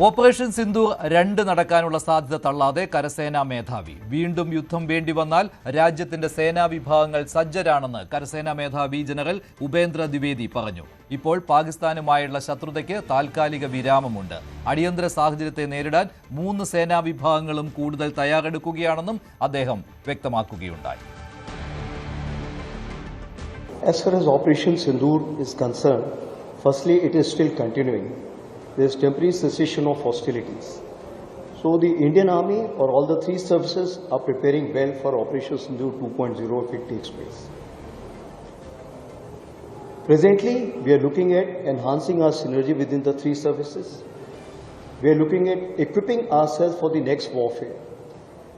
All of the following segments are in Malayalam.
ഓപ്പറേഷൻ സിന്ദൂർ 2 നടക്കാനുള്ള സാധ്യത തള്ളാതെ കരസേനാ മേധാവി. വീണ്ടും യുദ്ധം വേണ്ടി വന്നാൽ രാജ്യത്തിന്റെ സേനാ വിഭാഗങ്ങൾ സജ്ജരാണെന്ന് കരസേനാ മേധാവി ജനറൽ ഉപേന്ദ്ര ദ്വിവേദി പറഞ്ഞു. ഇപ്പോൾ പാകിസ്ഥാനുമായുള്ള ശത്രുതയ്ക്ക് താൽക്കാലിക വിരാമമുണ്ട്. അടിയന്തര സാഹചര്യത്തെ നേരിടാൻ 3 സേനാ വിഭാഗങ്ങളും കൂടുതൽ തയ്യാറെടുക്കുകയാണെന്നും അദ്ദേഹം വ്യക്തമാക്കുകയുണ്ടായി. As far as Operation Sindoor is concerned, firstly, it is still continuing. There is temporary cessation of hostilities. So the Indian Army or all the 3 services are preparing well for Operation Sindoor 2.0 if it takes place. Presently, we are looking at enhancing our synergy within the 3 services. We are looking at equipping ourselves for the next warfare.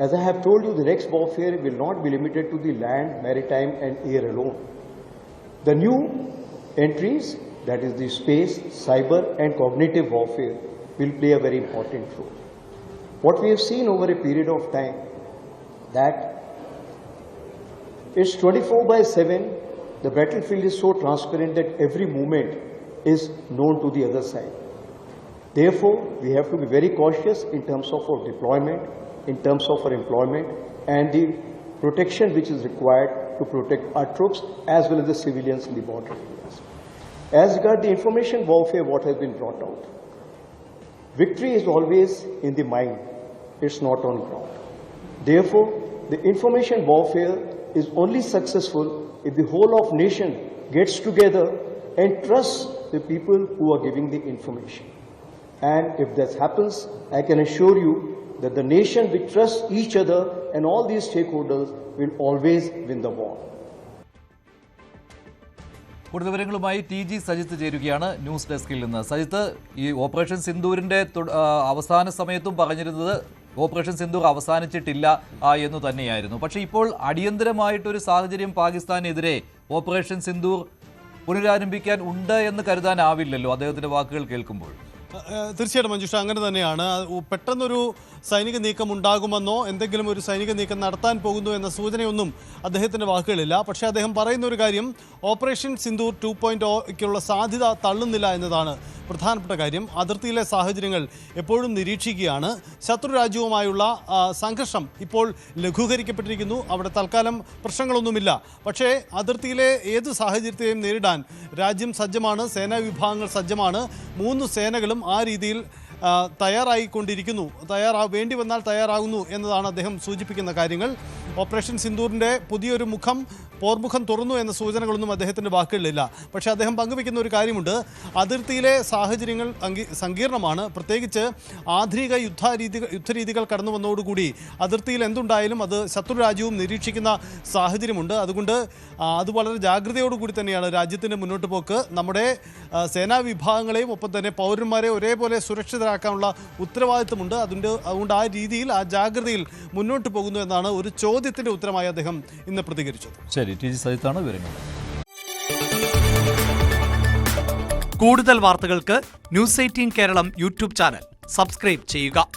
As I have told you, the next warfare will not be limited to the land, maritime and air alone. The new entries, that is the space, cyber and cognitive warfare, will play a very important role. What we have seen over a period of time, that it's 24/7, the battlefield is so transparent that every movement is known to the other side. Therefore, we have to be very cautious in terms of our deployment, in terms of our employment and the protection which is required to protect our troops as well as the civilians in the border areas. As regards the information warfare, what has been brought out, victory is always in the mind, it's not on ground. Therefore, the information warfare is only successful if the whole of nation gets together and trusts the people who are giving the information. And if that happens, I can assure you that the nation which trusts each other and all these stakeholders will always win the war. കൂടുതൽ വിവരങ്ങളുമായി TG സജിത്ത് ചേരുകയാണ് ന്യൂസ് ഡെസ്കിൽ നിന്ന്. സജിത്ത്, ഈ ഓപ്പറേഷൻ സിന്ദൂരിന്റെ അവസാന സമയത്തും പറഞ്ഞിരുന്നത് ഓപ്പറേഷൻ സിന്ദൂർ അവസാനിച്ചിട്ടില്ല എന്ന് തന്നെയായിരുന്നു. പക്ഷേ ഇപ്പോൾ അടിയന്തരമായിട്ടൊരു സാഹചര്യം പാകിസ്ഥാനെതിരെ ഓപ്പറേഷൻ സിന്ദൂർ പുനരാരംഭിക്കാൻ ഉണ്ട് എന്ന് കരുതാനാവില്ലല്ലോ അദ്ദേഹത്തിന്റെ വാക്കുകൾ കേൾക്കുമ്പോൾ. തീർച്ചയായിട്ടും മഞ്ജുഷ, അങ്ങനെ തന്നെയാണ്. പെട്ടെന്നൊരു സൈനിക നീക്കം ഉണ്ടാകുമെന്നോ എന്തെങ്കിലും ഒരു സൈനിക നീക്കം നടത്താൻ പോകുന്നു എന്ന സൂചനയൊന്നും അദ്ദേഹത്തിൻ്റെ വാക്കുകളില്ല. പക്ഷേ അദ്ദേഹം പറയുന്ന ഒരു കാര്യം, ഓപ്പറേഷൻ സിന്ദൂർ 2.0യ്ക്കുള്ള സാധ്യത തള്ളുന്നില്ല എന്നതാണ് പ്രധാനപ്പെട്ട കാര്യം. അതിർത്തിയിലെ സാഹചര്യങ്ങൾ എപ്പോഴും നിരീക്ഷിക്കുകയാണ്. ശത്രു രാജ്യവുമായുള്ള സംഘർഷം ഇപ്പോൾ ലഘൂകരിക്കപ്പെട്ടിരിക്കുന്നു. അവിടെ തൽക്കാലം പ്രശ്നങ്ങളൊന്നുമില്ല. പക്ഷേ അതിർത്തിയിലെ ഏത് സാഹചര്യത്തെയും നേരിടാൻ രാജ്യം സജ്ജമാണ്, സേനാ വിഭാഗങ്ങൾ സജ്ജമാണ്. 3 സേനകളും ആ രീതിയിൽ തയ്യാറായിക്കൊണ്ടിരിക്കുന്നു. വേണ്ടി വന്നാൽ തയ്യാറാകുന്നു എന്നതാണ് അദ്ദേഹം സൂചിപ്പിക്കുന്ന കാര്യങ്ങൾ. ഓപ്പറേഷൻ സിന്ദൂറിൻ്റെ പുതിയൊരു പോർമുഖം തുറന്നു എന്ന സൂചനകളൊന്നും അദ്ദേഹത്തിൻ്റെ വാക്കുകളിലില്ല. പക്ഷേ അദ്ദേഹം പങ്കുവയ്ക്കുന്ന ഒരു കാര്യമുണ്ട്, അതിർത്തിയിലെ സാഹചര്യങ്ങൾ സങ്കീർണമാണ്. പ്രത്യേകിച്ച് ആധുനിക യുദ്ധരീതികൾ കടന്നു വന്നതോടുകൂടി അതിർത്തിയിൽ എന്തുണ്ടായാലും അത് ശത്രു രാജ്യവും നിരീക്ഷിക്കുന്ന സാഹചര്യമുണ്ട്. അതുകൊണ്ട് അത് വളരെ ജാഗ്രതയോടുകൂടി തന്നെയാണ് രാജ്യത്തിൻ്റെ മുന്നോട്ട് പോക്ക്. നമ്മുടെ സേനാ വിഭാഗങ്ങളെയും ഒപ്പം തന്നെ പൗരന്മാരെ ഒരേപോലെ സുരക്ഷിതരാക്കാനുള്ള ഉത്തരവാദിത്തമുണ്ട്. അതുകൊണ്ട് ആ രീതിയിൽ, ആ ജാഗ്രതയിൽ മുന്നോട്ട് പോകുന്നു എന്നാണ് ഒരു ചോദ്യത്തിൻ്റെ ഉത്തരമായി അദ്ദേഹം ഇന്ന് പ്രതികരിച്ചത്. ശരി, TG സജിത്താണ് വിവരങ്ങൾ. കൂടുതൽ വാർത്തകൾക്ക് News 18 Keralam YouTube channel subscribe ചെയ്യുക.